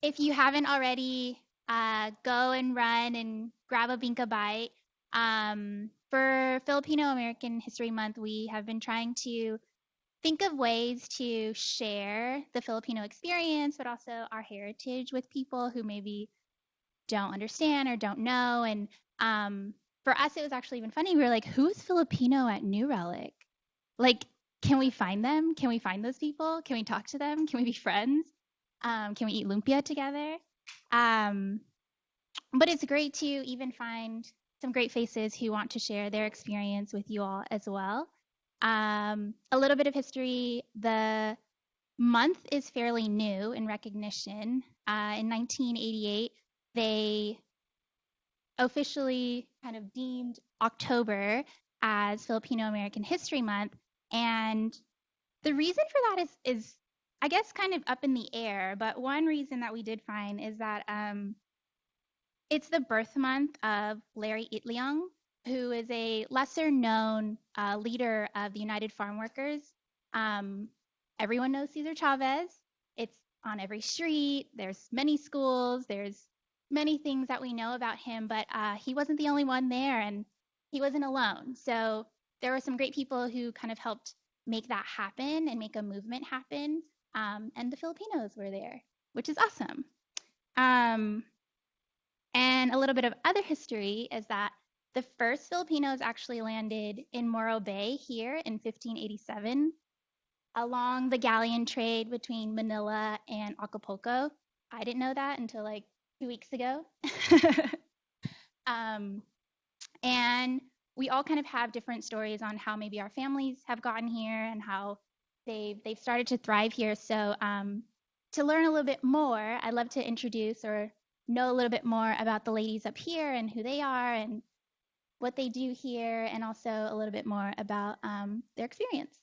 if you haven't already, go and run and grab a Binka Bite. For Filipino-American History Month, we have been trying to think of ways to share the Filipino experience, but also our heritage with people who maybe don't understand or don't know. And for us, it was actually even funny. We were like, who's Filipino at New Relic? Like, can we find them? Can we find those people? Can we talk to them? Can we be friends? Can we eat lumpia together? Um, but it's great to even find some great faces who want to share their experience with you all as well. A little bit of history. The month is fairly new in recognition. In 1988, they officially kind of deemed October as Filipino-American History Month. And the reason for that is I guess kind of up in the air, but one reason that we did find is that it's the birth month of Larry Itliong, who is a lesser known leader of the United Farm Workers. Um, Everyone knows Cesar Chavez. It's on every street. There's many schools. There's many things that we know about him, but he wasn't the only one there, and he wasn't alone. So there were some great people who kind of helped make that happen and make a movement happen. And the Filipinos were there, which is awesome. Um, and a little bit of other history is that the first Filipinos actually landed in Morro Bay here in 1587 along the galleon trade between Manila and Acapulco. I didn't know that until like 2 weeks ago. um, and we all kind of have different stories on how maybe our families have gotten here and how they've started to thrive here. So to learn a little bit more, I'd love to introduce or know a little bit more about the ladies up here and who they are and what they do here, and also a little bit more about their experience.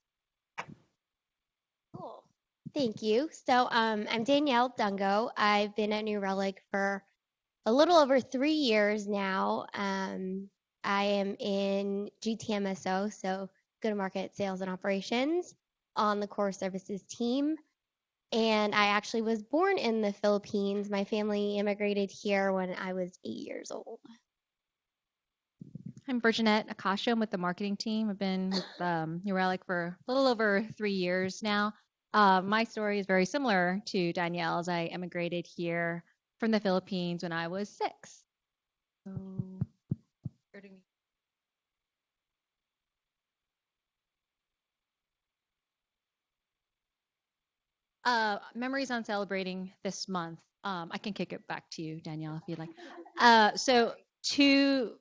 Cool. Thank you. So I'm Danielle Dungo. I've been at New Relic for a little over 3 years now. I am in GTMSO, so go-to-market sales and operations on the core services team. And I actually was born in the Philippines. My family immigrated here when I was 8 years old. I'm Virginette Akasha. I'm with the marketing team. I've been with New Relic for a little over 3 years now. My story is very similar to Danielle's. I immigrated here from the Philippines when I was 6. So, memories on celebrating this month. I can kick it back to you, Danielle, if you'd like. So to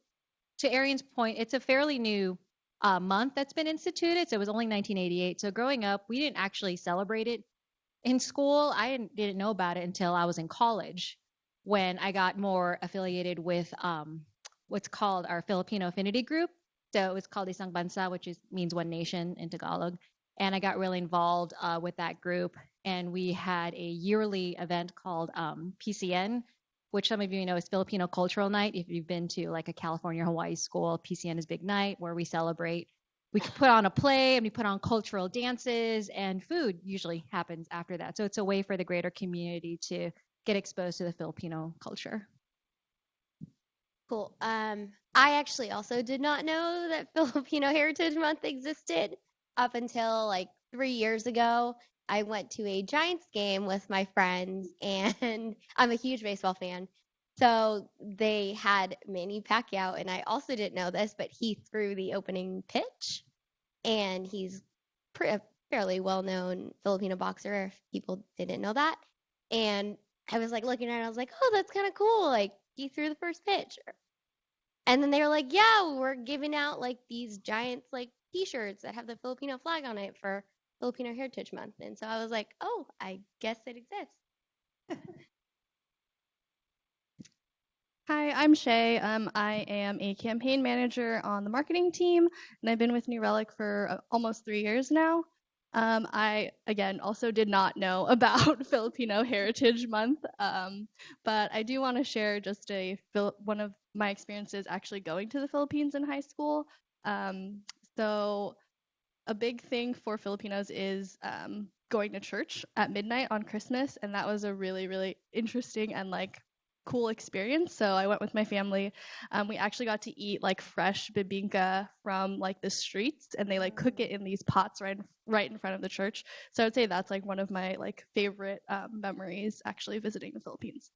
Arian's point, it's a fairly new month that's been instituted. So it was only 1988. So growing up, we didn't actually celebrate it in school. I didn't know about it until I was in college when I got more affiliated with what's called our Filipino Affinity Group. So it was called Isang Bansa, which means one nation in Tagalog. And I got really involved with that group. And we had a yearly event called PCN, which some of you know is Filipino Cultural Night. If you've been to like a California or Hawaii school, PCN is big night where we celebrate. We put on a play and we put on cultural dances, and food usually happens after that. So it's a way for the greater community to get exposed to the Filipino culture. Cool. I actually also did not know that Filipino Heritage Month existed up until like 3 years ago. I went to a Giants game with my friends, and I'm a huge baseball fan. So they had Manny Pacquiao, and I also didn't know this, but he threw the opening pitch, and he's a fairly well-known Filipino boxer, if people didn't know that. And I was like looking at it, I was like, oh, that's kind of cool. Like, he threw the first pitch. And then they were like, yeah, we're giving out like these Giants like t-shirts that have the Filipino flag on it for Filipino Heritage Month. And so I was like, oh, I guess it exists. Hi, I'm Shay. I am a campaign manager on the marketing team, and I've been with New Relic for almost 3 years now. I, again, also did not know about Filipino Heritage Month, but I do want to share just one of my experiences actually going to the Philippines in high school. So a big thing for Filipinos is going to church at midnight on Christmas, and that was a really, really interesting and like cool experience. So I went with my family. We actually got to eat like fresh bibinka from like the streets, and they like cook it in these pots right in front of the church. So I would say that's like one of my like favorite memories actually visiting the Philippines.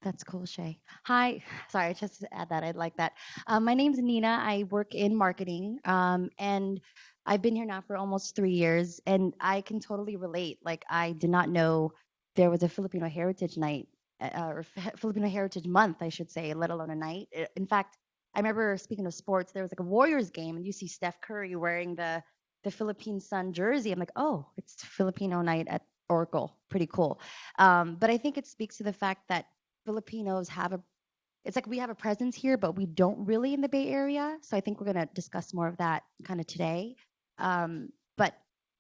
That's cool, Shay. Hi. Sorry, just to add that. I'd like that. My name's Nina. I work in marketing, and I've been here now for almost 3 years, and I can totally relate. Like, I did not know there was a Filipino Heritage Night, or Filipino Heritage Month, I should say, let alone a night. In fact, I remember, speaking of sports, there was like a Warriors game, and you see Steph Curry wearing the Philippine Sun jersey. I'm like, oh, it's Filipino night at Oracle. Pretty cool. But I think it speaks to the fact that Filipinos it's like we have a presence here, but we don't really in the Bay Area. So I think we're going to discuss more of that kind of today. But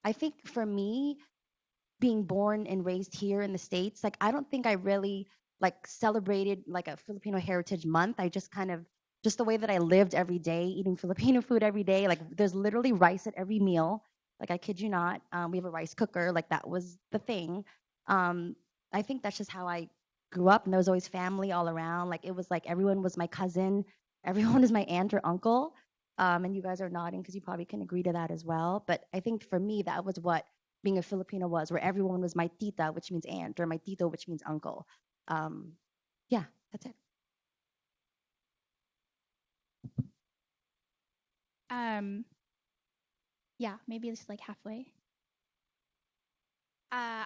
I think for me, being born and raised here in the States, like I don't think I really like celebrated like a Filipino Heritage Month. I just kind of, just the way that I lived every day, eating Filipino food every day. Like there's literally rice at every meal. Like I kid you not. We have a rice cooker. Like that was the thing. I think that's just how I grew up, and there was always family all around. Like it was like everyone was my cousin, everyone is my aunt or uncle. And you guys are nodding because you probably can agree to that as well. But I think for me, that was what being a Filipino was, where everyone was my tita, which means aunt, or my tito, which means uncle. Yeah, that's it. Yeah, maybe it's like halfway.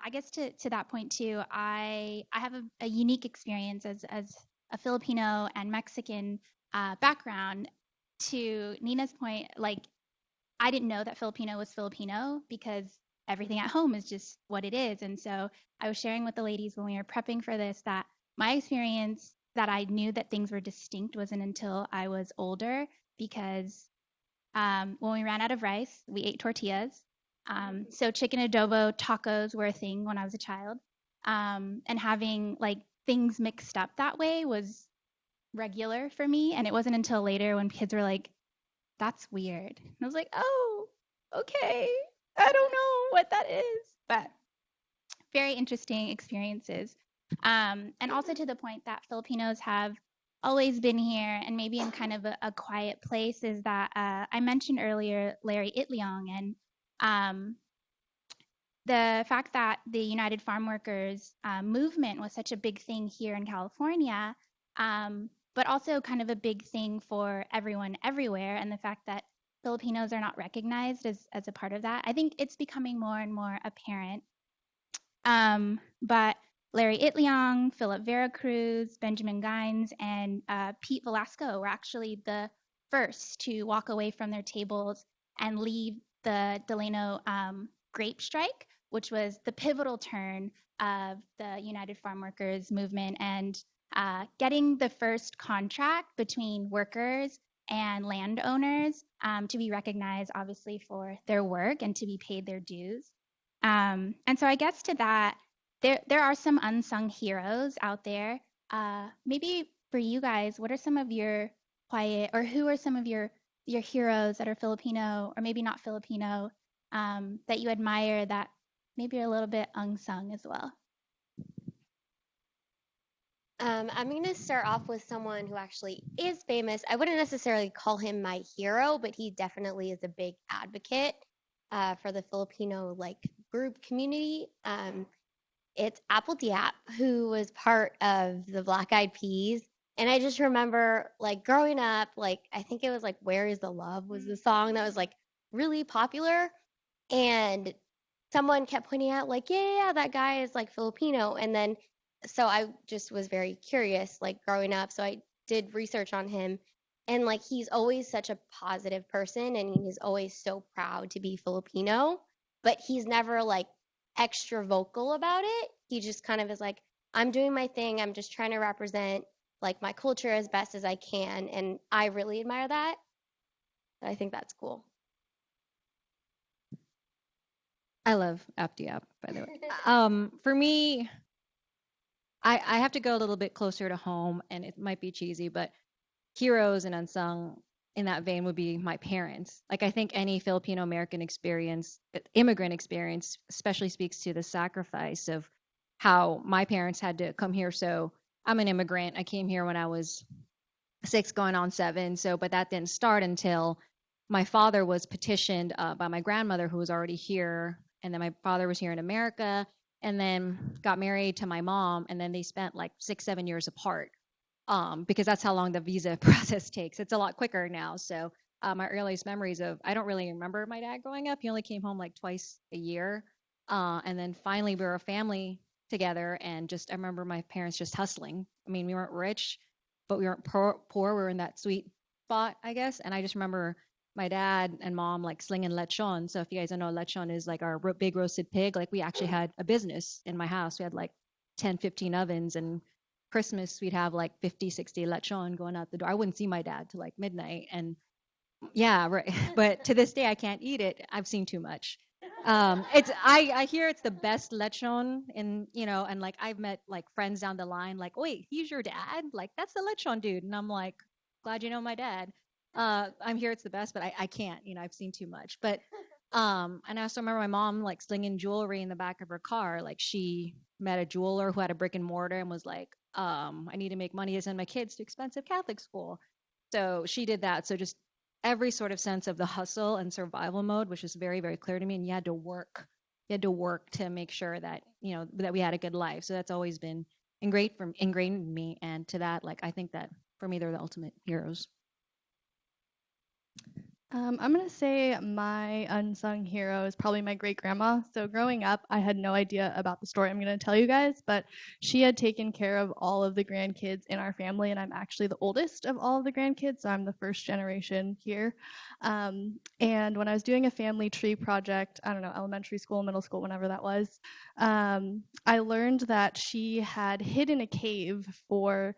I guess to that point too, I have a unique experience as a Filipino and Mexican background. To Nina's point, like I didn't know that Filipino was Filipino because everything at home is just what it is. And so I was sharing with the ladies when we were prepping for this that my experience that I knew that things were distinct wasn't until I was older because when we ran out of rice, we ate tortillas. So chicken adobo tacos were a thing when I was a child. And having like things mixed up that way was regular for me. And it wasn't until later when kids were like, that's weird. And I was like, oh, okay. I don't know what that is. But very interesting experiences. And also to the point that Filipinos have always been here and maybe in kind of a quiet place is that I mentioned earlier Larry Itliong and the fact that the United Farm Workers movement was such a big thing here in California, but also kind of a big thing for everyone everywhere, and the fact that Filipinos are not recognized as a part of that. I think it's becoming more and more apparent. But Larry Itliong, Philip Veracruz, Benjamin Gines, and Pete Velasco were actually the first to walk away from their tables and leave the Delano grape strike, which was the pivotal turn of the United Farm Workers movement and getting the first contract between workers and landowners to be recognized, obviously, for their work and to be paid their dues. And so I guess to that, there are some unsung heroes out there. Maybe for you guys, what are some of your quiet, or who are some of your heroes that are Filipino or maybe not Filipino that you admire that maybe are a little bit unsung as well? I'm going to start off with someone who actually is famous. I wouldn't necessarily call him my hero, but he definitely is a big advocate for the Filipino like group community. It's Apple Diap, who was part of the Black Eyed Peas. And I just remember like growing up, like I think it was like Where Is the Love was the song that was like really popular. And someone kept pointing out like, yeah, that guy is like Filipino. And then so I just was very curious like growing up. So I did research on him. And like he's always such a positive person and he's always so proud to be Filipino, but he's never like extra vocal about it. He just kind of is like, I'm doing my thing. I'm just trying to represent like my culture as best as I can. And I really admire that. I think that's cool. I love Aptiap, by the way. For me, I have to go a little bit closer to home, and it might be cheesy, but heroes and unsung. in that vein would be my parents. Like I think any Filipino-American experience, immigrant experience, especially speaks to the sacrifice of how my parents had to come here. So I'm an immigrant. I came here when I was 6 going on 7. So, but that didn't start until my father was petitioned by my grandmother who was already here. And then my father was here in America and then got married to my mom. And then they spent like 6, 7 years apart because that's how long the visa process takes. It's a lot quicker now. So my earliest memories of, I don't really remember my dad growing up. He only came home like twice a year. And then finally we were a family together and just, I remember my parents just hustling. I mean, we weren't rich, but we weren't poor. We were in that sweet spot, I guess. And I just remember my dad and mom like slinging lechon. So if you guys don't know, lechon is like our big roasted pig. Like we actually had a business in my house. We had like 10, 15 ovens, and Christmas we'd have like 50, 60 lechon going out the door. I wouldn't see my dad till like midnight. And yeah, right. But to this day, I can't eat it. I've seen too much. It's I hear it's the best lechon in, and like I've met like friends down the line like, wait, he's your dad? Like that's the lechon dude. And I'm like, glad you know my dad. I'm here, it's the best, but I can't, I've seen too much. But and I also remember my mom like slinging jewelry in the back of her car. Like she met a jeweler who had a brick and mortar and was like, I need to make money to send my kids to expensive Catholic school. So she did that. So just every sort of sense of the hustle and survival mode, which is very, very clear to me. And you had to work. You had to work to make sure that, that we had a good life. So that's always been ingrained in me. And to that, like, I think that for me, they're the ultimate heroes. I'm going to say my unsung hero is probably my great grandma. So growing up, I had no idea about the story I'm going to tell you guys, but she had taken care of all of the grandkids in our family, and I'm actually the oldest of all of the grandkids, so I'm the first generation here. And when I was doing a family tree project, I don't know, elementary school, middle school, whenever that was, I learned that she had hid in a cave for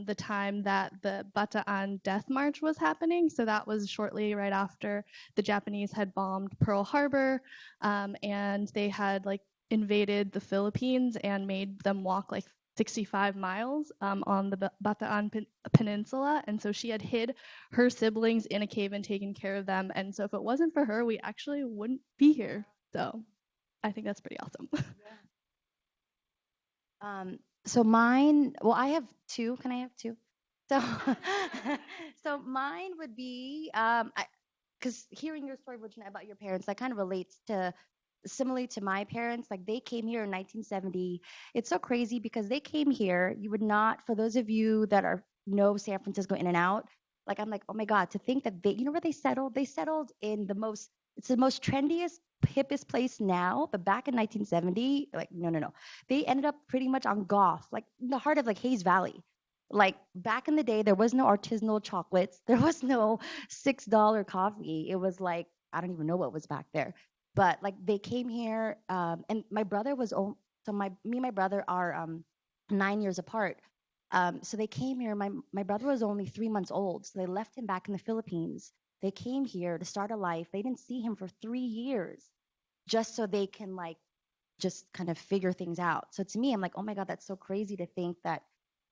the time that the Bataan Death March was happening. So that was shortly right after the Japanese had bombed Pearl Harbor, and they had like invaded the Philippines and made them walk like 65 miles on the Bataan Peninsula. And so she had hid her siblings in a cave and taken care of them. And so if it wasn't for her, we actually wouldn't be here. So I think that's pretty awesome. So mine, well, I have two. Can I have two? So, so mine would be, because hearing your story, Virginia, about your parents, that kind of relates to similarly to my parents. Like they came here in 1970. It's so crazy because they came here. You would not, for those of you that know San Francisco in and out, like I'm like, oh my God, to think that where they settled? They settled in it's the most trendiest, hippest place now, but back in 1970, like no. They ended up pretty much on Gough, like in the heart of like Hayes Valley. Like back in the day, there was no artisanal chocolates. There was no $6 coffee. It was like, I don't even know what was back there. But like they came here, and my brother was, me and my brother are 9 years apart. So they came here. My brother was only 3 months old. So they left him back in the Philippines. They came here to start a life. They didn't see him for 3 years just so they can like just kind of figure things out. So to me, I'm like, oh my God, that's so crazy to think that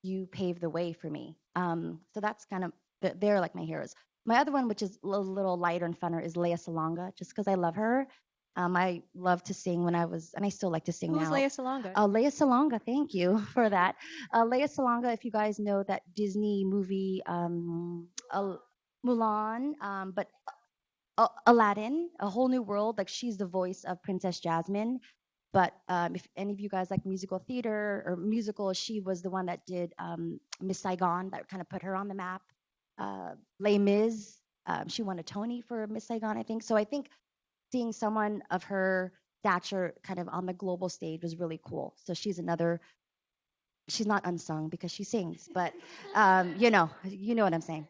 you paved the way for me. So that's kind of, they're like my heroes. My other one, which is a little lighter and funner, is Lea Salonga, just because I love her. I loved to sing when I was, and I still like to sing now. Who's Lea Salonga? Lea Salonga, thank you for that. Lea Salonga, if you guys know that Disney movie, Mulan, but Aladdin, A Whole New World, like she's the voice of Princess Jasmine. But if any of you guys like musical theater or musical, she was the one that did Miss Saigon, that kind of put her on the map. Les Mis, she won a Tony for Miss Saigon, I think. So I think seeing someone of her stature kind of on the global stage was really cool. So she's not unsung because she sings, but you know what I'm saying.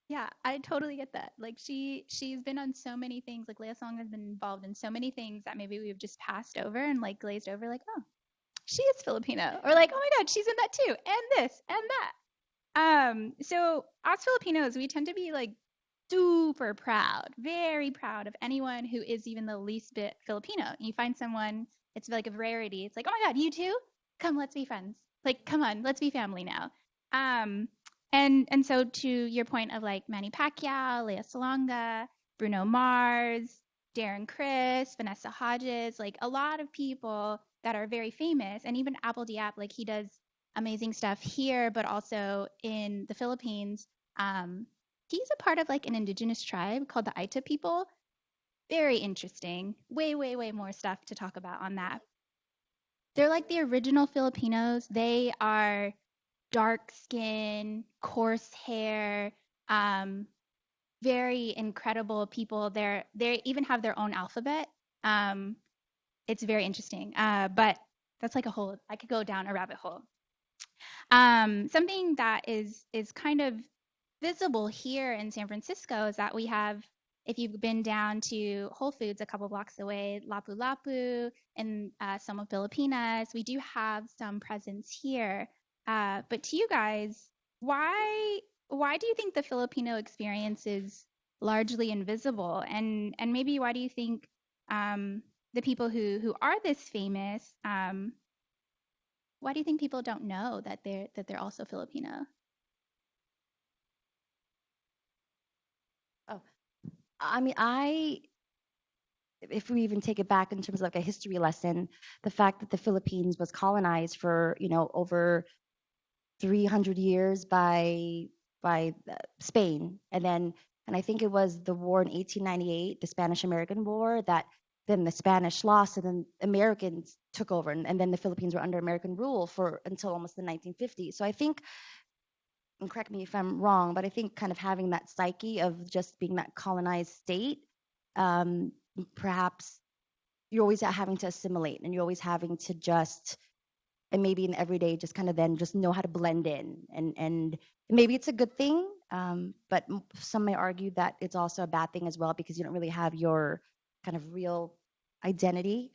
Yeah, I totally get that. Like she's been on so many things. Like Lea Song has been involved in so many things that maybe we've just passed over and like glazed over. Like, oh, she is Filipino, or like, oh my God, she's in that too, and this and that. So us Filipinos, we tend to be like super proud, very proud of anyone who is even the least bit Filipino. You find someone, it's like a rarity. It's like, oh my God, you too? come, let's be friends. Like, come on, let's be family now. Um, and so to your point of like Manny Pacquiao, Lea Salonga, Bruno Mars, Darren Criss, Vanessa Hodges, like a lot of people that are very famous, and even Apple Diab, like he does amazing stuff here, but also in the Philippines. Um, he's a part of like an indigenous tribe called the Aita people. Very interesting. Way, way, way more stuff to talk about on that. They're like the original Filipinos. They are dark skin, coarse hair, um, very incredible people. They even have their own alphabet. It's very interesting. But that's like a whole. I could go down a rabbit hole. Something that is kind of visible here in San Francisco is that we have, if you've been down to Whole Foods a couple blocks away, Lapu Lapu and some of Filipinas, we do have some presence here. But to you guys, why do you think the Filipino experience is largely invisible? And maybe why do you think the people who are this famous, why do you think people don't know that they're also Filipino? Oh, I mean, if we even take it back in terms of like a history lesson, the fact that the Philippines was colonized for, over 300 years by Spain, and I think it was the war in 1898, the Spanish-American War, that then the Spanish lost, and then Americans took over, and then the Philippines were under American rule for until almost the 1950s. So I think, and correct me if I'm wrong, but I think kind of having that psyche of just being that colonized state, um, perhaps you're always having to assimilate, and you're always having to just, and maybe in everyday just kind of then just know how to blend in, and maybe it's a good thing, but some may argue that it's also a bad thing as well, because you don't really have your kind of real identity.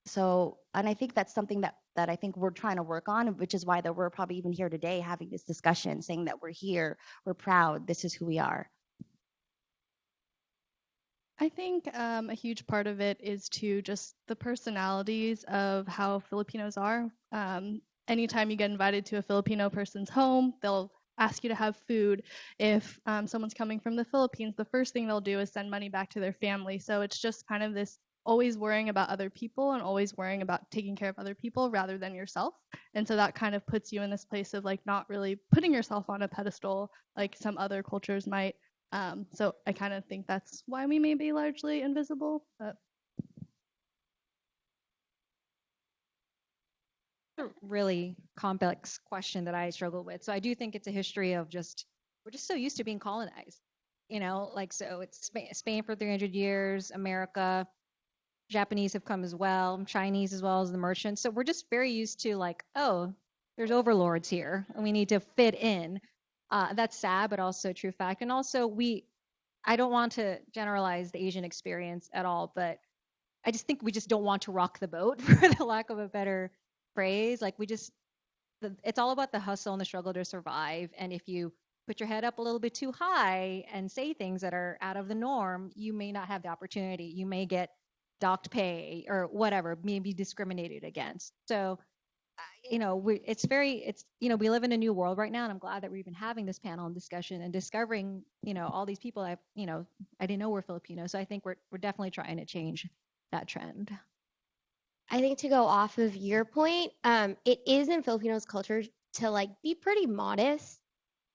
So, and I think that's something that I think we're trying to work on, which is why that we're probably even here today having this discussion, saying that we're here, we're proud, this is who we are. I think a huge part of it is to just the personalities of how Filipinos are. Anytime you get invited to a Filipino person's home, they'll ask you to have food. If someone's coming from the Philippines, the first thing they'll do is send money back to their family. So it's just kind of this always worrying about other people and always worrying about taking care of other people rather than yourself. And so that kind of puts you in this place of like not really putting yourself on a pedestal like some other cultures might. So I kind of think that's why we may be largely invisible. But A really complex question that I struggle with. So I do think it's a history of we're just so used to being colonized, like so it's Spain for 300 years, America, Japanese have come as well, Chinese as well as the merchants. So we're just very used to like, oh, there's overlords here and we need to fit in. That's sad, but also a true fact. And also I don't want to generalize the Asian experience at all, but I just think we just don't want to rock the boat for the lack of a better phrase. Like it's all about the hustle and the struggle to survive. And if you put your head up a little bit too high and say things that are out of the norm, you may not have the opportunity. You may get docked pay or whatever, may be discriminated against. So, we live in a new world right now, and I'm glad that we're even having this panel and discussion and discovering, all these people I didn't know were Filipino. So I think we're definitely trying to change that trend. I think to go off of your point, it is in Filipinos culture to like be pretty modest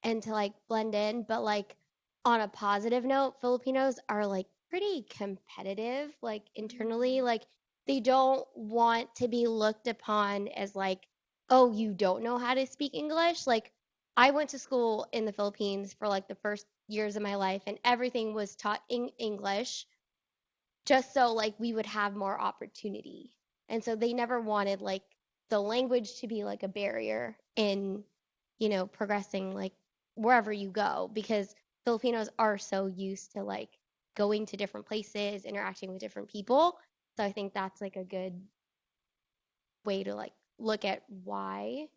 and to like blend in, but like on a positive note, Filipinos are like pretty competitive, like internally, like they don't want to be looked upon as like, oh, you don't know how to speak English. Like I went to school in the Philippines for like the first years of my life, and everything was taught in English just so like we would have more opportunity. And so they never wanted like the language to be like a barrier in, progressing like wherever you go, because Filipinos are so used to like going to different places, interacting with different people. So I think that's like a good way to like look at why.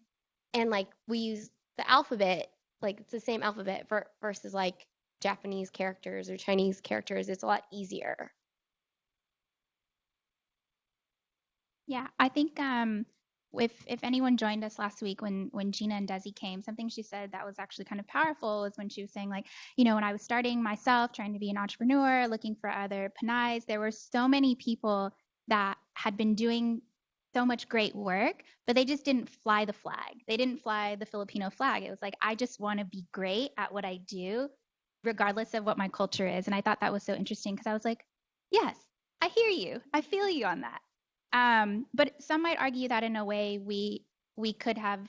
And like we use the alphabet, like it's the same alphabet versus like Japanese characters or Chinese characters. It's a lot easier. Yeah, I think if anyone joined us last week when Gina and Desi came, something she said that was actually kind of powerful was when she was saying like, when I was starting myself, trying to be an entrepreneur, looking for other panais, there were so many people that had been doing so much great work, but they just didn't fly the flag. They didn't fly the Filipino flag. It was like, I just want to be great at what I do, regardless of what my culture is. And I thought that was so interesting because I was like, yes, I hear you. I feel you on that. But some might argue that in a way we could have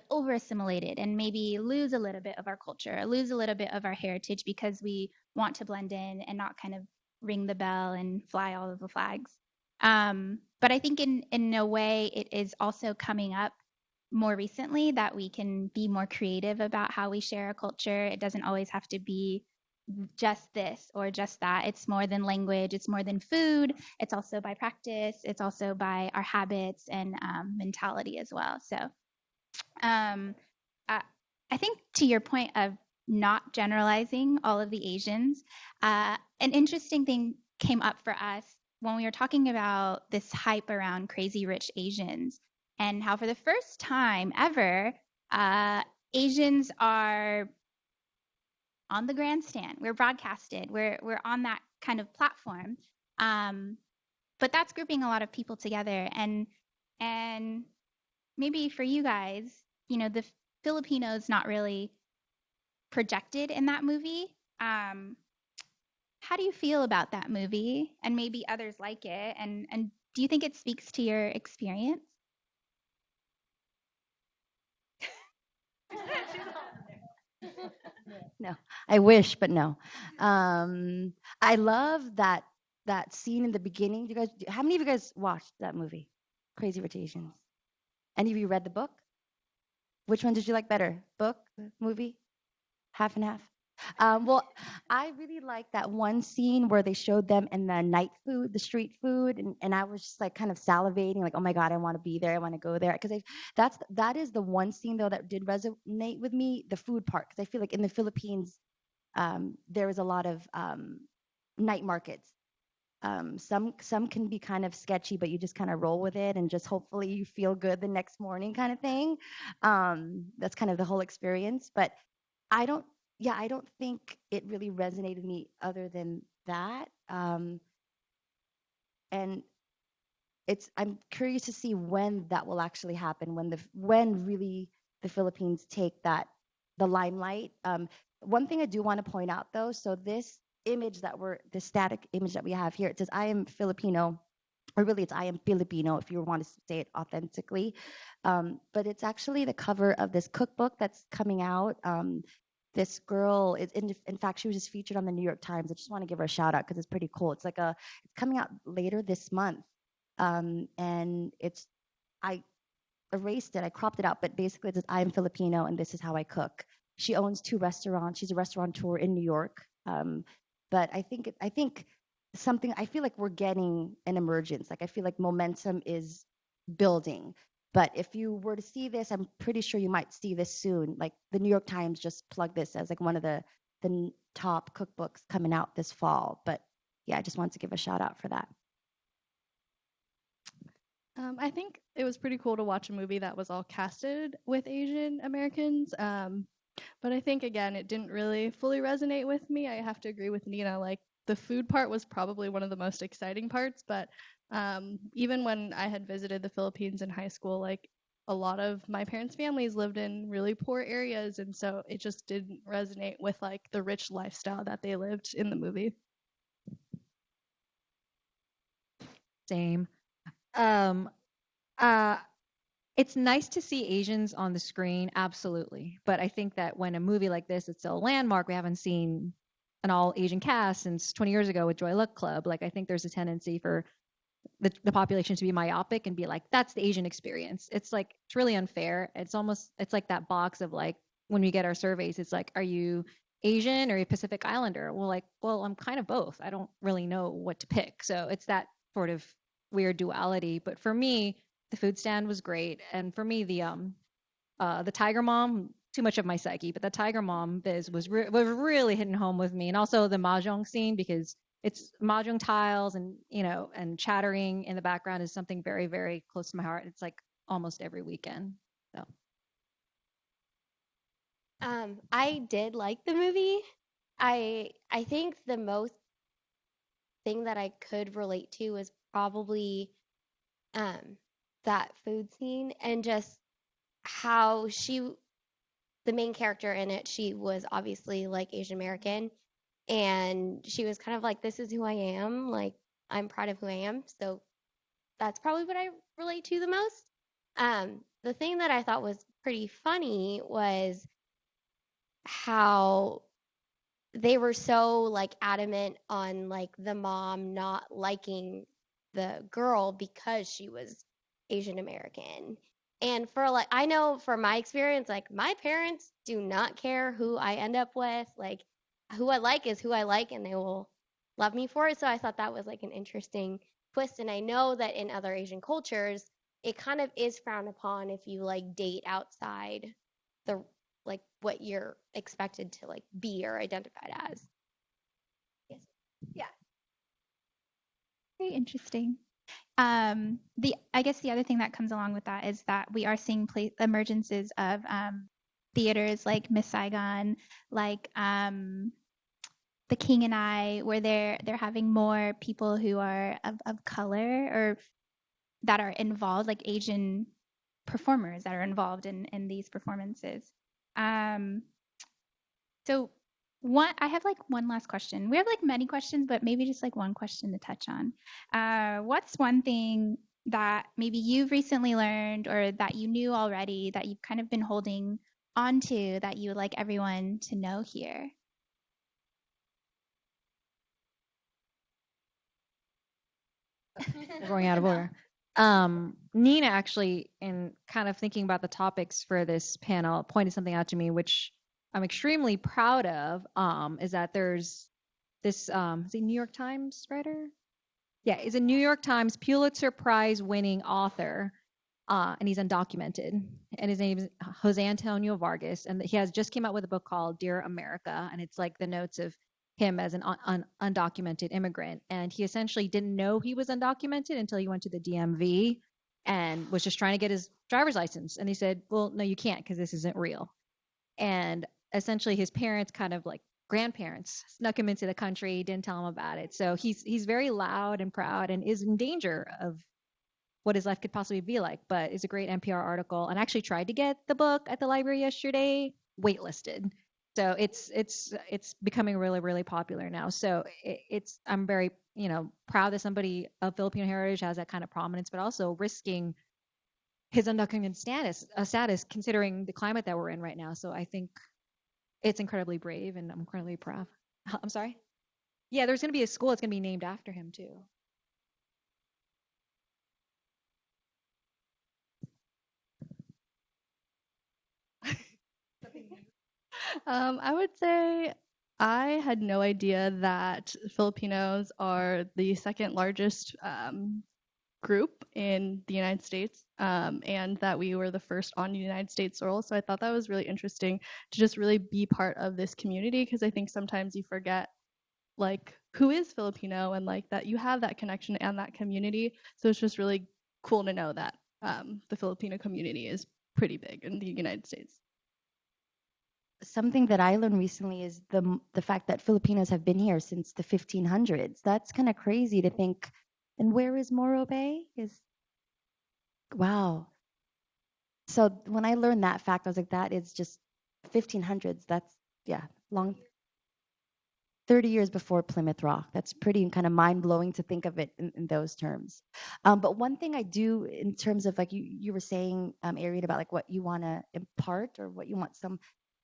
over assimilated and maybe lose a little bit of our culture, lose a little bit of our heritage because we want to blend in and not kind of ring the bell and fly all of the flags. But I think in a way it is also coming up more recently that we can be more creative about how we share a culture. It doesn't always have to be just this or just that. It's more than language, it's more than food, it's also by practice, it's also by our habits and mentality as well. So um, I, I think to your point of not generalizing all of the Asians, an interesting thing came up for us when we were talking about this hype around crazy rich Asians and how for the first time ever, Asians are on the grandstand. We're broadcasted. We're on that kind of platform. Um, but that's grouping a lot of people together. And maybe for you guys, the Filipinos not really projected in that movie. How do you feel about that movie and maybe others like it? And do you think it speaks to your experience? No, I wish, but no. I love that scene in the beginning. You guys, how many of you guys watched that movie, Crazy Rich Asians? Any of you read the book? Which one did you like better, book, movie? Half and half. Well, I really like that one scene where they showed them in the night food, the street food, and I was just like kind of salivating, like, oh my God, I want to be there, I want to go there, because that is the one scene though that did resonate with me, the food part, because I feel like in the Philippines, there is a lot of night markets. Some can be kind of sketchy, but you just kind of roll with it and just hopefully you feel good the next morning, kind of thing. That's kind of the whole experience, but I don't, yeah, I don't think it really resonated with me other than that. And I'm curious to see when that will actually happen, when really the Philippines take the limelight. One thing I do want to point out though, so this image the static image that we have here, it says I am Filipino, or really it's I am Filipino if you want to say it authentically. But it's actually the cover of this cookbook that's coming out. This girl is in fact she was just featured on the New York Times. I just want to give her a shout out because it's pretty cool. It's coming out later this month. And I erased it, I cropped it out, but basically it says I am Filipino and this is how I cook. She owns 2 restaurants. She's a restaurateur in New York. But I think I feel like we're getting an emergence. Like I feel like momentum is building. But if you were to see this, I'm pretty sure you might see this soon. Like the New York Times just plugged this as like one of the top cookbooks coming out this fall. But yeah, I just wanted to give a shout out for that. I think it was pretty cool to watch a movie that was all casted with Asian Americans. But I think, again, it didn't really fully resonate with me. I have to agree with Nina. Like, the food part was probably one of the most exciting parts. But even when I had visited the Philippines in high school, like, a lot of my parents' families lived in really poor areas. And so it just didn't resonate with, like, the rich lifestyle that they lived in the movie. Same. It's nice to see Asians on the screen, absolutely. But I think that when a movie like this, it's still a landmark. We haven't seen an all Asian cast since 20 years ago with Joy Luck Club. Like I think there's a tendency for the population to be myopic and be like, that's the Asian experience. It's like it's really unfair. It's like that box of like when we get our surveys, it's like, are you Asian or a Pacific Islander? Well, I'm kind of both. I don't really know what to pick. So it's that sort of weird duality. But for me, the food stand was great, and for me, the Tiger Mom, too much of my psyche, but the Tiger Mom biz was really hitting home with me, and also the mahjong scene because it's mahjong tiles and and chattering in the background is something very, very close to my heart. It's like almost every weekend. So I did like the movie. I think the most thing that I could relate to was probably um that food scene and just how the main character in it, she was obviously like Asian American, and she was kind of like, this is who I am, like I'm proud of who I am. So that's probably what I relate to the most. The thing that I thought was pretty funny was how they were so like adamant on like the mom not liking the girl because she was Asian American. And for like I know from my experience, like my parents do not care who I end up with. Like who I like is who I like and they will love me for it. So I thought that was like an interesting twist. And I know that in other Asian cultures, it kind of is frowned upon if you like date outside the like what you're expected to like be or identified as. Yes. Yeah. Very interesting. The I guess the other thing that comes along with that is that we are seeing emergences of theaters like Miss Saigon, like The King and I, where they're having more people who are of color or that are involved, like Asian performers that are involved in these performances. Um, so I have like one last question. We have like many questions, but maybe just like one question to touch on. What's one thing that maybe you've recently learned or that you knew already that you've kind of been holding on to that you would like everyone to know here? we're going out of order. Nina actually, in kind of thinking about the topics for this panel, pointed something out to me, which I'm extremely proud of. Is that there's this is he New York Times writer? Yeah, he's a New York Times Pulitzer Prize winning author, and he's undocumented. And his name is Jose Antonio Vargas, and he has just came out with a book called Dear America, and it's like the notes of him as an undocumented immigrant. And he essentially didn't know he was undocumented until he went to the DMV and was just trying to get his driver's license. And he said, "Well, no, you can't because this isn't real." And essentially, his parents, kind of like grandparents, snuck him into the country, didn't tell him about it. So he's very loud and proud and is in danger of what his life could possibly be like. But it's a great NPR article, and I actually tried to get the book at the library yesterday, waitlisted. So it's becoming really, really popular now. So it's I'm very proud that somebody of Filipino heritage has that kind of prominence, but also risking his undocumented status considering the climate that we're in right now. So I think it's incredibly brave, and I'm incredibly proud. I'm sorry. Yeah, there's going to be a school that's going to be named after him too. I would say I had no idea that Filipinos are the second largest group in the United States, and that we were the first on the United States soil. So I thought that was really interesting to just really be part of this community, because I think sometimes you forget like who is Filipino and like that you have that connection and that community. So it's just really cool to know that the Filipino community is pretty big in the United States. Something that I learned recently is the fact that Filipinos have been here since the 1500s. That's kind of crazy to think. And where is Morro Bay? Wow. So when I learned that fact, I was like, that is just 1500s. That's yeah, long. 30 years before Plymouth Rock. That's pretty kind of mind blowing to think of it in those terms. But one thing I do in terms of like you were saying, Arian, about like what you want to impart or what you want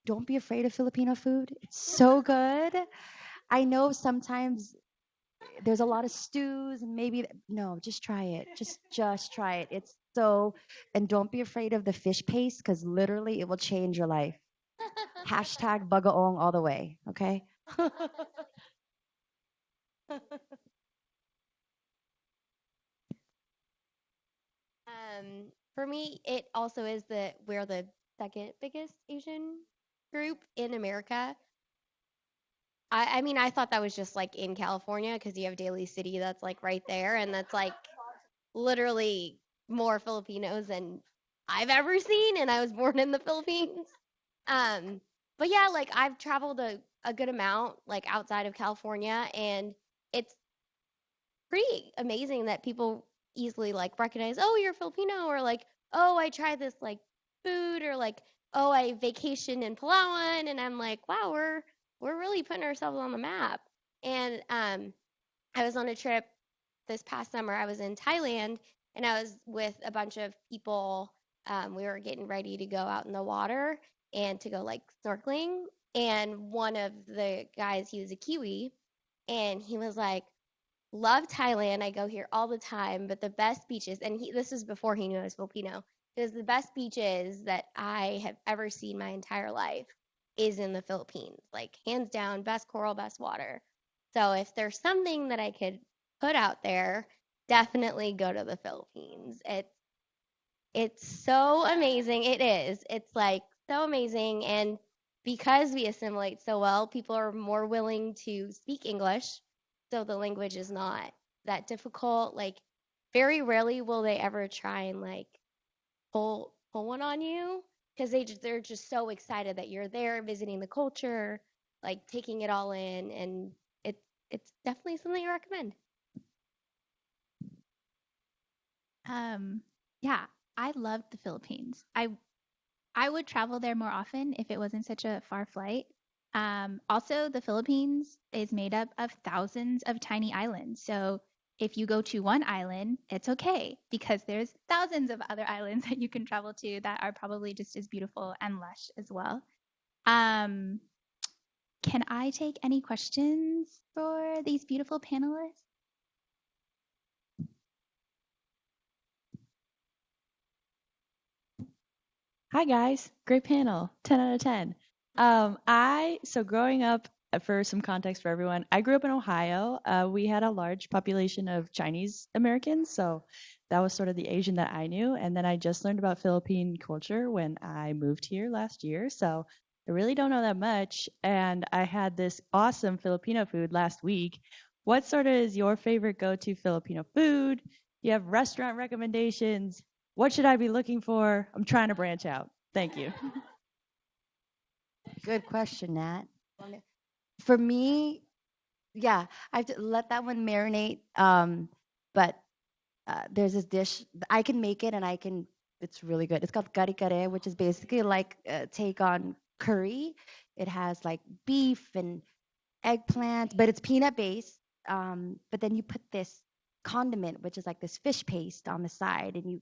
don't be afraid of Filipino food. It's so good. I know sometimes there's a lot of stews and maybe no, just try it. Just try it. It's so, and don't be afraid of the fish paste because literally it will change your life. Hashtag bagaong all the way. Okay. For me, it also is we're the second biggest Asian group in America. I mean, I thought that was just like in California because you have Daly City that's like right there, and that's like literally more Filipinos than I've ever seen, and I was born in the Philippines. Um, but yeah, like I've traveled a good amount like outside of California, and it's pretty amazing that people easily like recognize, oh, you're Filipino, or like, oh, I tried this like food, or like, oh, I vacationed in Palawan, and I'm like, wow, we're really putting ourselves on the map. And I was on a trip this past summer. I was in Thailand, and I was with a bunch of people. We were getting ready to go out in the water and to go like snorkeling. And one of the guys, he was a Kiwi, and he was like, love Thailand. I go here all the time, but the best beaches, and this was before he knew I was Filipino, because the best beaches that I have ever seen my entire life is in the Philippines. Like hands down, best coral, best water. So if there's something that I could put out there, definitely go to the Philippines. It's so amazing. It is. It's like so amazing, and because we assimilate so well, people are more willing to speak English, so the language is not that difficult. Like very rarely will they ever try and like pull one on you because they're just so excited that you're there visiting the culture, like taking it all in, and it's definitely something I recommend. Yeah, I loved the Philippines. I would travel there more often if it wasn't such a far flight. Also, the Philippines is made up of thousands of tiny islands. So if you go to one island, it's okay because there's thousands of other islands that you can travel to that are probably just as beautiful and lush as well. Um, can I take any questions for these beautiful panelists? Hi guys, great panel, 10 out of 10. So growing up, for some context for everyone, I grew up in Ohio. We had a large population of Chinese Americans, so that was sort of the Asian that I knew. And then I just learned about Philippine culture when I moved here last year, so I really don't know that much. And I had this awesome Filipino food last week. What sort of is your favorite go-to Filipino food? Do you have restaurant recommendations? What should I be looking for? I'm trying to branch out. Thank you. Good question, Nat. For me, yeah, I have to let that one marinate. But there's this dish I can make it, and I can. It's really good. It's called kare kare, which is basically like take on curry. It has like beef and eggplant, but it's peanut based. But then you put this condiment, which is like this fish paste on the side, and you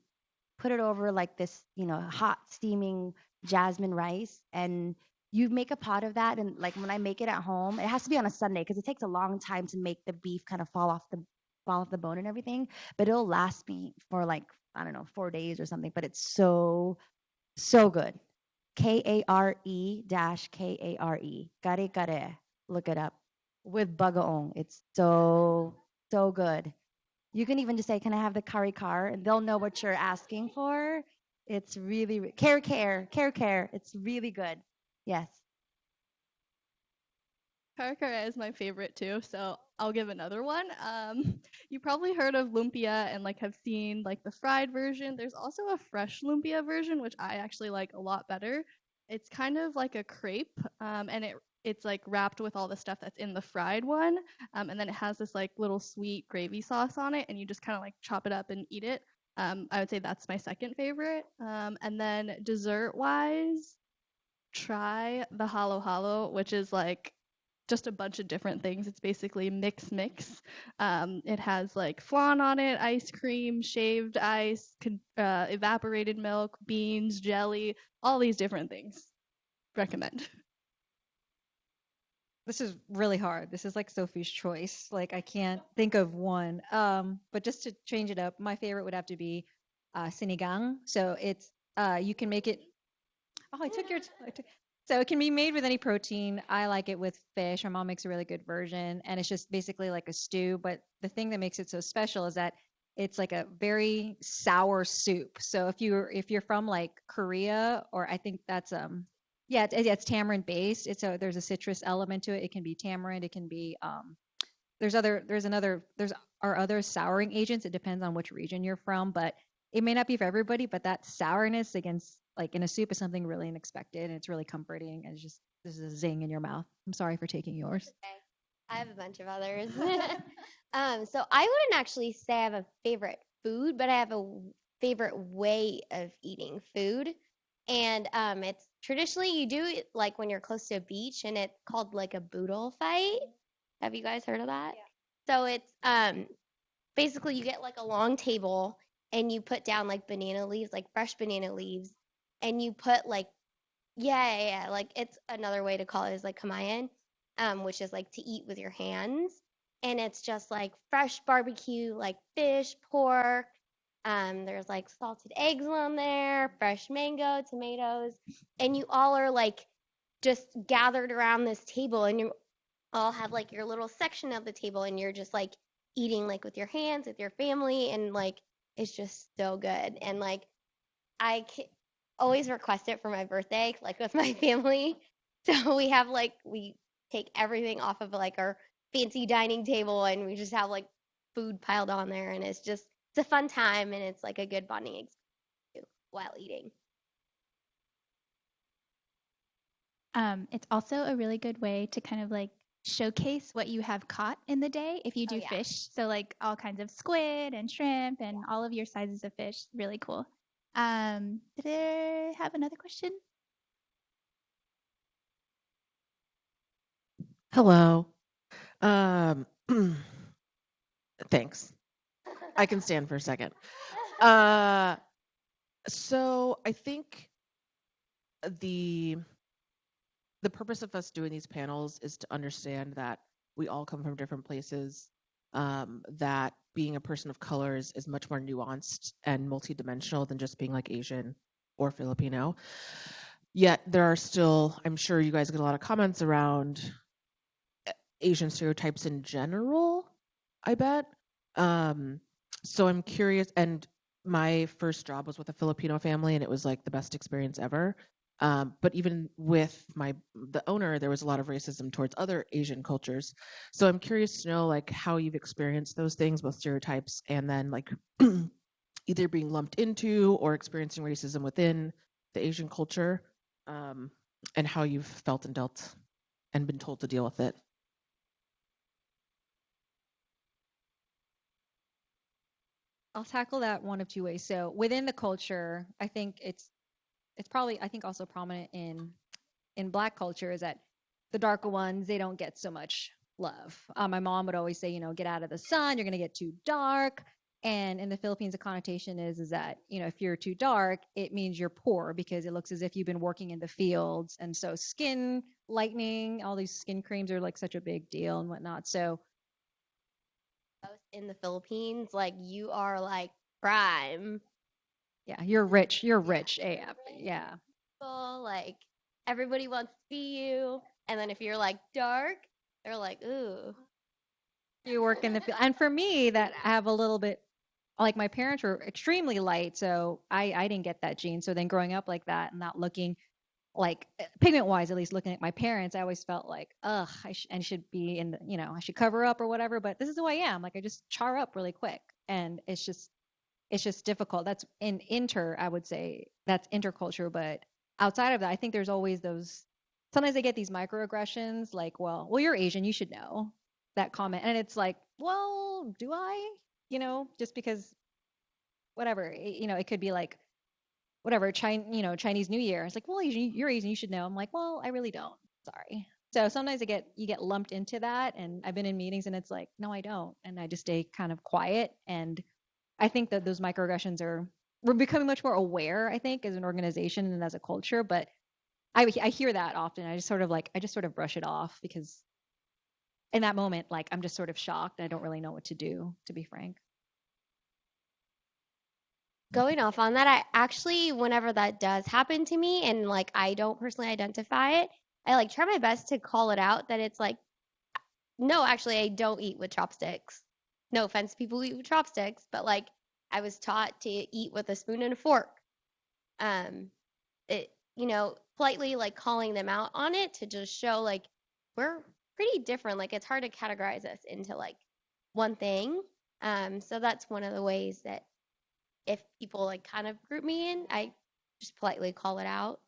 put it over like this, hot steaming jasmine rice, and you make a pot of that. And like when I make it at home, it has to be on a Sunday because it takes a long time to make the beef kind of fall off the bone and everything. But it'll last me for like, I don't know, 4 days or something. But it's so good. Kare-kare. Kare kare. Look it up with bagaong. It's so good. You can even just say, "Can I have the curry car?" And they'll know what you're asking for. It's really care. It's really good. Yes. Kare is my favorite too, so I'll give another one. You probably heard of lumpia and like have seen like the fried version. There's also a fresh lumpia version, which I actually like a lot better. It's kind of like a crepe, and it's like wrapped with all the stuff that's in the fried one, and then it has this like little sweet gravy sauce on it, and you just kind of like chop it up and eat it. I would say that's my second favorite. And then dessert wise, try the halo halo, which is like just a bunch of different things. It's basically mix. It has like flan on it, ice cream, shaved ice, evaporated milk, beans, jelly, all these different things. Recommend. This is really hard. This is like Sophie's choice. Like I can't think of one. But just to change it up, my favorite would have to be sinigang. So it's you can make it. Oh, I took your. So it can be made with any protein. I like it with fish. My mom makes a really good version, and it's just basically like a stew. But the thing that makes it so special is that it's like a very sour soup. So if you're from like Korea, or I think that's Yeah, it's tamarind based. There's a citrus element to it. It can be tamarind. It can be there's are other souring agents. It depends on which region you're from, but it may not be for everybody. But that sourness against like in a soup is something really unexpected, and it's really comforting. And it's just this is a zing in your mouth. I'm sorry for taking yours. Okay. I have a bunch of others. So I wouldn't actually say I have a favorite food, but I have a favorite way of eating food. And it's traditionally you do it like when you're close to a beach, and it's called like a boodle fight. Have you guys heard of that? Yeah. So it's basically you get like a long table and you put down like banana leaves, like fresh banana leaves, and you put like yeah, like it's another way to call it is like kamayan, which is like to eat with your hands, and it's just like fresh barbecue, like fish, pork. There's like salted eggs on there, fresh mango, tomatoes, and you all are like just gathered around this table, and you all have like your little section of the table, and you're just like eating like with your hands, with your family, and like it's just so good. And like I always request it for my birthday, like with my family. So we have like we take everything off of like our fancy dining table, and we just have like food piled on there, and it's a fun time, and it's like a good bonding experience too while eating. It's also a really good way to kind of like showcase what you have caught in the day if you Oh do yeah. fish. So like all kinds of squid and shrimp and all of your sizes of fish. Really cool. Did I have another question? Hello. Um, thanks. I can stand for a second. So I think the the purpose of us doing these panels is to understand that we all come from different places. That being a person of color is much more nuanced and multidimensional than just being like Asian or Filipino. Yet there are still, I'm sure you guys get a lot of comments around Asian stereotypes in general, I bet. So I'm curious, and my first job was with a Filipino family, and it was like the best experience ever. But even with the owner, there was a lot of racism towards other Asian cultures. So I'm curious to know like how you've experienced those things, both stereotypes and then like either being lumped into or experiencing racism within the Asian culture, and how you've felt and dealt and been told to deal with it. I'll tackle that one of two ways. So within the culture, I think it's probably I think also prominent in Black culture is that the darker ones they don't get so much love. My mom would always say, get out of the sun, you're gonna get too dark. And in the Philippines, the connotation is that if you're too dark, it means you're poor because it looks as if you've been working in the fields, and so skin lightening, all these skin creams are like such a big deal and whatnot. So In the Philippines, like you are like prime. yeah, you're rich. You're rich AF. Yeah. People, like everybody wants to be you. And then if you're like dark, they're like, ooh. You work in the field. And for me, that I have a little bit like my parents were extremely light, so I didn't get that gene. So then growing up like that and not looking like pigment wise, at least looking at my parents, I always felt like, ugh, I should be in the, I should cover up or whatever. But this is who I am. Like I just char up really quick, and it's just difficult. That's I would say that's interculture, but outside of that, I think there's always those. Sometimes they get these microaggressions, like, well, you're Asian, you should know that comment, and it's like, well, do I? Just because whatever, it could be like whatever, Chinese New Year. It's like, well, you're Asian, you should know. I'm like, well, I really don't. Sorry. So sometimes you get lumped into that, and I've been in meetings, and it's like, no, I don't, and I just stay kind of quiet. And I think that those microaggressions we're becoming much more aware, I think, as an organization and as a culture. But I hear that often. I just sort of brush it off because in that moment, like I'm just sort of shocked. I don't really know what to do, to be frank. Going off on that, I actually, whenever that does happen to me and like I don't personally identify it, I like try my best to call it out that it's like, no, actually, I don't eat with chopsticks. No offense to people who eat with chopsticks, but like I was taught to eat with a spoon and a fork. Um, it, politely like calling them out on it to just show like we're pretty different. Like it's hard to categorize us into like one thing. So that's one of the ways that if people like kind of group me in, I just politely call it out.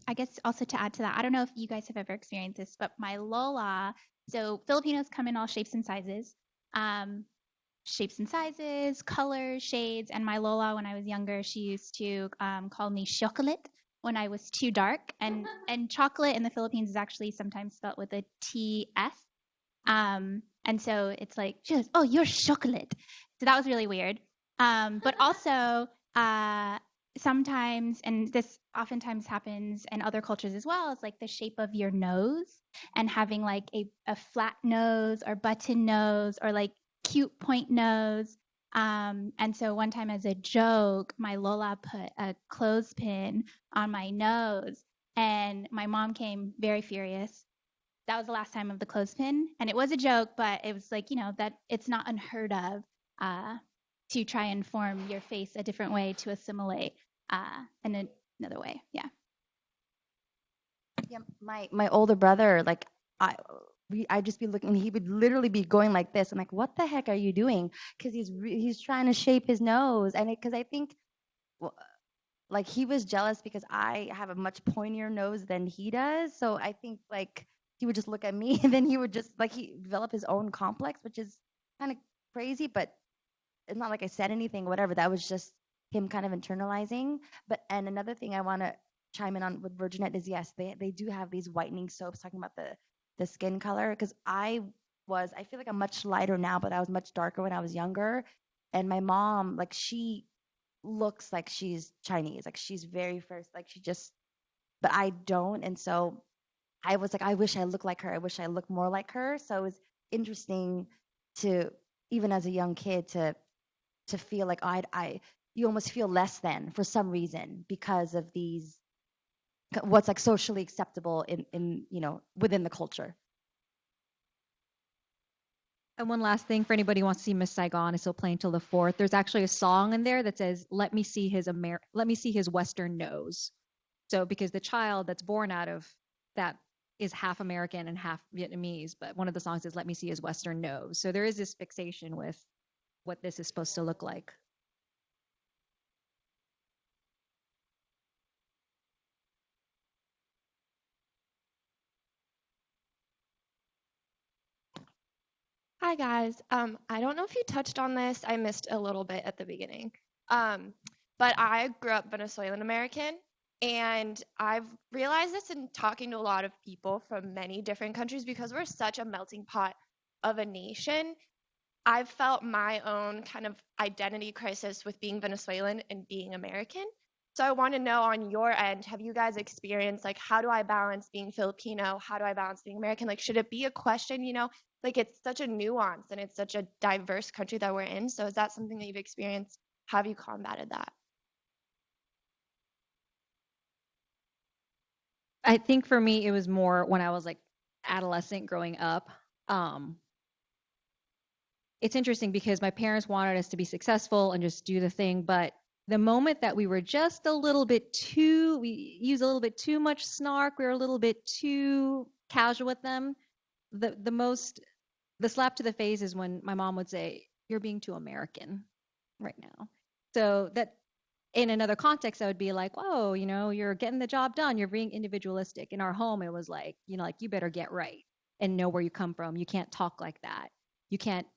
I guess also to add to that, I don't know if you guys have ever experienced this, but my Lola, so Filipinos come in all um, shapes and sizes, colors, shades, and my Lola, when I was younger, she used to call me chocolate when I was too dark, and chocolate in the Philippines is actually sometimes spelled with a TS. And so it's like, she goes, oh, you're chocolate. So that was really weird. But also, sometimes, and this oftentimes happens in other cultures as well, is like the shape of your nose and having like a flat nose or button nose or like cute point nose. And so one time as a joke, my Lola put a clothespin on my nose and my mom came very furious. That was the last time of the clothespin. And it was a joke, but it was like, that it's not unheard of to try and form your face a different way to assimilate in another way. Yeah. Yeah, my older brother, like I'd just be looking, he would literally be going like this. I'm like, what the heck are you doing? Because he's trying to shape his nose, and because I think, well, like he was jealous because I have a much pointier nose than he does. So I think like he would just look at me, and then he would just like he develop his own complex, which is kind of crazy, but it's not like I said anything, whatever. That was just him kind of internalizing. But and another thing I want to chime in on with Virginette is yes, they do have these whitening soaps talking about the skin color because I feel like I'm much lighter now, but I was much darker when I was younger. And my mom, like she looks like she's Chinese, like she's very first, like she just, but I don't. And so I was like, I wish I looked like her. I wish I looked more like her. So it was interesting to even as a young kid to feel like I you almost feel less than for some reason because of these what's like socially acceptable in within the culture. And one last thing for anybody who wants to see Miss Saigon is still playing till the 4th. There's actually a song in there that says, let me see his Western nose. So because the child that's born out of that is half American and half Vietnamese, but one of the songs is let me see his Western nose. So there is this fixation with what this is supposed to look like. Hi guys. I don't know if you touched on this. I missed a little bit at the beginning. Um, but I grew up Venezuelan American, and I've realized this in talking to a lot of people from many different countries because we're such a melting pot of a nation. I've felt my own kind of identity crisis with being Venezuelan and being American. So I want to know on your end, have you guys experienced like how do I balance being Filipino? How do I balance being American? Like should it be a question, Like it's such a nuance and it's such a diverse country that we're in. So is that something that you've experienced? How have you combated that? I think for me, it was more when I was like adolescent growing up. It's interesting because my parents wanted us to be successful and just do the thing, but the moment that we were just we use a little bit too much snark, we were a little bit too casual with them. The slap to the face is when my mom would say, "You're being too American right now." So that in another context, I would be like, "Whoa, you're getting the job done. You're being individualistic." In our home, it was like, like you better get right and know where you come from. You can't talk like that. You can't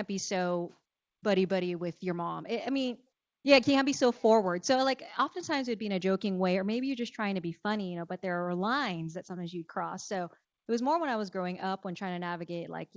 be so buddy with your mom. I mean, yeah, you can't be so forward. So like oftentimes it would be in a joking way, or maybe you're just trying to be funny, but there are lines that sometimes you'd cross. So it was more when I was growing up when trying to navigate, like,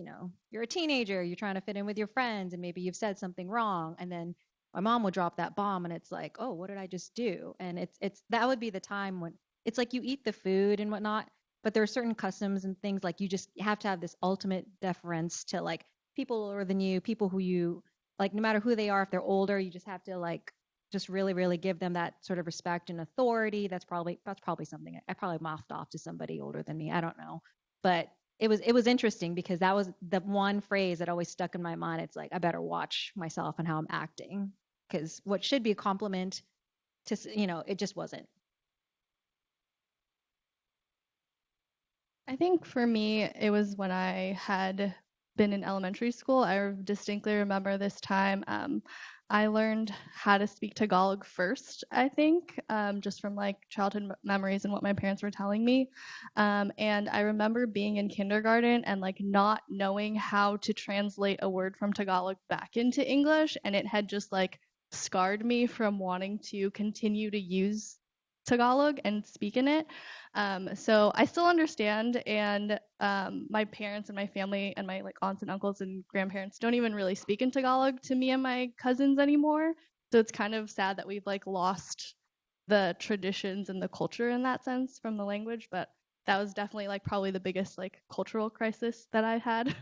you're a teenager, you're trying to fit in with your friends, and maybe you've said something wrong, and then my mom would drop that bomb, and it's like, oh, what did I just do? And it's that would be the time when it's like you eat the food and whatnot, but there are certain customs and things like you just have to have this ultimate deference to like people older than you, people who you like, no matter who they are, if they're older, you just have to like just really, really give them that sort of respect and authority. That's probably something I probably mouthed off to somebody older than me. I don't know. But it was interesting because that was the one phrase that always stuck in my mind. It's like I better watch myself and how I'm acting because what should be a compliment to it just wasn't. I think for me, it was when I had been in elementary school. I distinctly remember this time. I learned how to speak Tagalog first, I think, just from like childhood memories and what my parents were telling me. And I remember being in kindergarten and like not knowing how to translate a word from Tagalog back into English. And it had just like scarred me from wanting to continue to use Tagalog and speak in it. So I still understand, and my parents and my family and my like aunts and uncles and grandparents don't even really speak in Tagalog to me and my cousins anymore. So it's kind of sad that we've like lost the traditions and the culture in that sense from the language. But that was definitely like probably the biggest like cultural crisis that I had.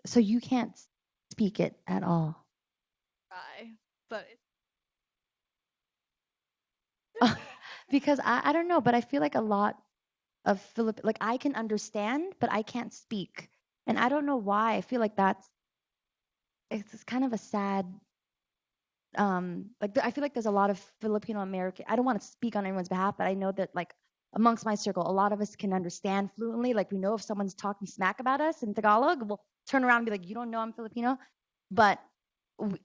So you can't speak it at all. Try, but Because I don't know, but I feel like a lot of like I can understand, but I can't speak. And I don't know why. I feel like it's kind of a sad like I feel like there's a lot of Filipino American. I don't want to speak on everyone's behalf, but I know that like amongst my circle, a lot of us can understand fluently. Like we know if someone's talking smack about us in Tagalog, we'll turn around and be like, "You don't know I'm Filipino," but we,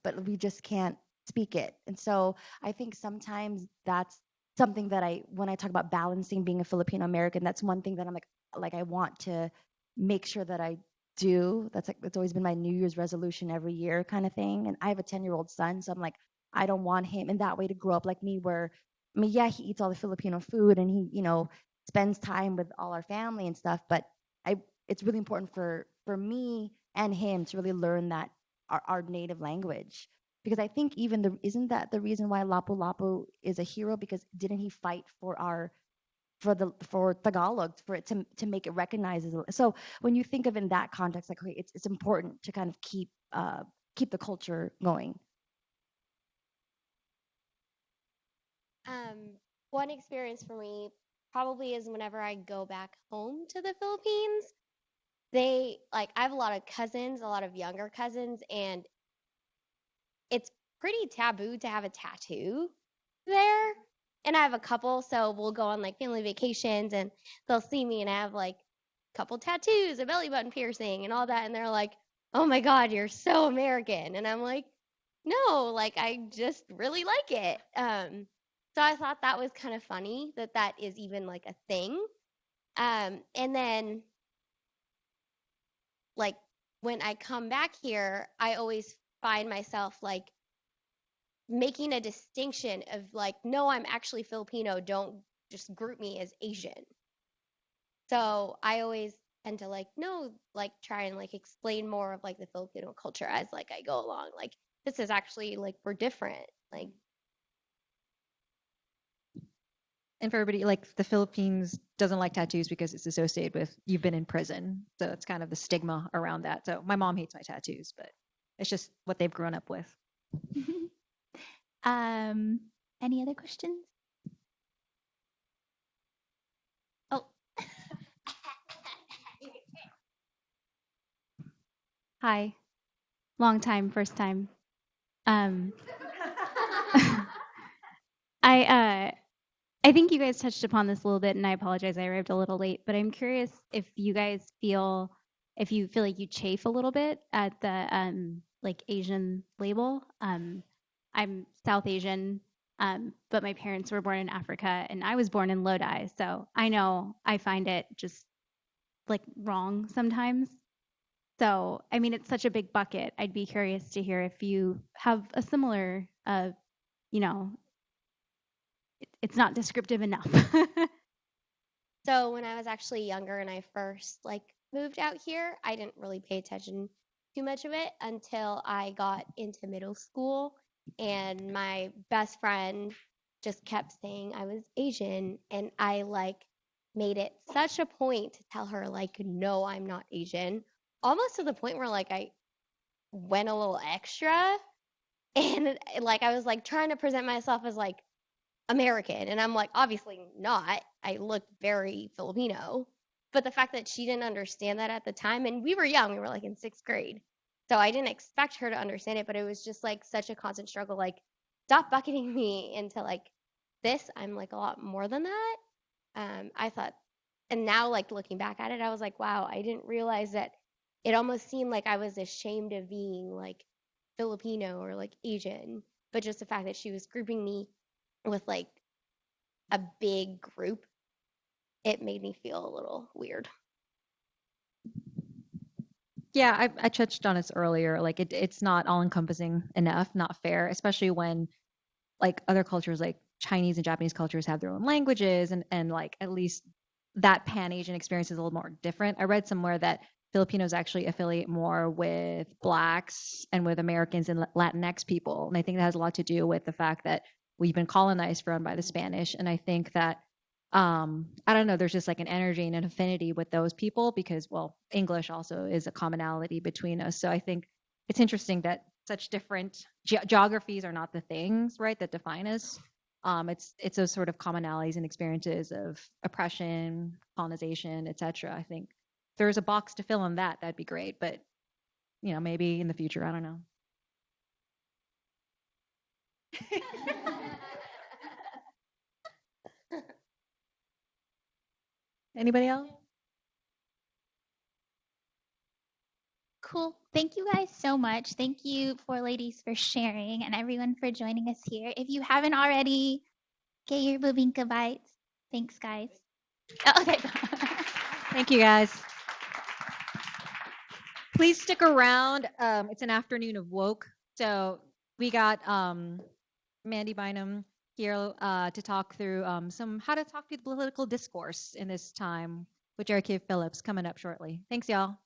but we just can't speak it. And so I think sometimes that's something that when I talk about balancing being a Filipino American, that's one thing that I'm like I want to make sure that I do. It's always been my New Year's resolution every year kind of thing. And I have a 10-year-old son, so I'm like, I don't want him in that way to grow up like me where I mean, yeah, he eats all the Filipino food and he, spends time with all our family and stuff, but it's really important for me and him to really learn that our native language. Because I think isn't that the reason why Lapu Lapu is a hero? Because didn't he fight for Tagalog for it to make it recognized so when you think of in that context, like okay, it's important to kind of keep the culture going. One experience for me probably is whenever I go back home to the Philippines. I have a lot of cousins, a lot of younger cousins, and it's pretty taboo to have a tattoo there. And I have a couple, so we'll go on like family vacations and they'll see me and I have like a couple tattoos, a belly button piercing and all that. And they're like, "Oh my God, you're so American." And I'm like, "No, like I just really like it." So I thought that was kind of funny that is even like a thing. And then like when I come back here, I always find myself like making a distinction of like, no, I'm actually Filipino. Don't just group me as Asian. So I always tend to like, no, like try and like explain more of like the Filipino culture as like I go along. Like this is actually like we're different. Like And for everybody, like the Philippines doesn't like tattoos because it's associated with you've been in prison. So it's kind of the stigma around that. So my mom hates my tattoos, but it's just what they've grown up with. Any other questions? Oh. Hi. Long time, first time. I think you guys touched upon this a little bit, and I apologize, I arrived a little late, but I'm curious if you feel like you chafe a little bit at the like Asian label. I'm South Asian, but my parents were born in Africa, and I was born in Lodi, so I know I find it just like wrong sometimes. So, I mean, it's such a big bucket. I'd be curious to hear if you have a similar, you know, it's not descriptive enough. so when I was actually younger and I first like moved out here, I didn't really pay attention too much of it until I got into middle school and my best friend just kept saying I was Asian and I like made it such a point to tell her like no, I'm not Asian, almost to the point where like I went a little extra and like I was like trying to present myself as like American. And I'm like, obviously not. I look very Filipino. But the fact that she didn't understand that at the time, and we were young, we were like in 6th grade. So I didn't expect her to understand it, but it was just like such a constant struggle. Like, stop bucketing me into like this. I'm like a lot more than that. I thought, and now like looking back at it, I was like, wow, I didn't realize that it almost seemed like I was ashamed of being like Filipino or like Asian. But just the fact that she was grouping me with like a big group, it made me feel a little weird. Yeah, I touched on this earlier. Like it's not all encompassing enough, not fair, especially when like other cultures like Chinese and Japanese cultures have their own languages and like at least that Pan-Asian experience is a little more different. I read somewhere that Filipinos actually affiliate more with Blacks and with Americans and Latinx people. And I think that has a lot to do with the fact that we've been colonized from by the Spanish. And I think that I don't know, there's just like an energy and an affinity with those people because, well, English also is a commonality between us. So I think it's interesting that such different geographies are not the things, right, that define us. It's those sort of commonalities and experiences of oppression, colonization, etc. I think if there's a box to fill in that, that'd be great. But maybe in the future, I don't know. Anybody else? Cool. Thank you guys so much. Thank you, four ladies, for sharing and everyone for joining us here. If you haven't already, get your bubinka bites. Thanks, guys. Oh, okay. Thank you, guys. Please stick around. It's an afternoon of woke. So we got Mandy Bynum here to talk through how to talk through the political discourse in this time with Jerry K. Phillips coming up shortly. Thanks, y'all.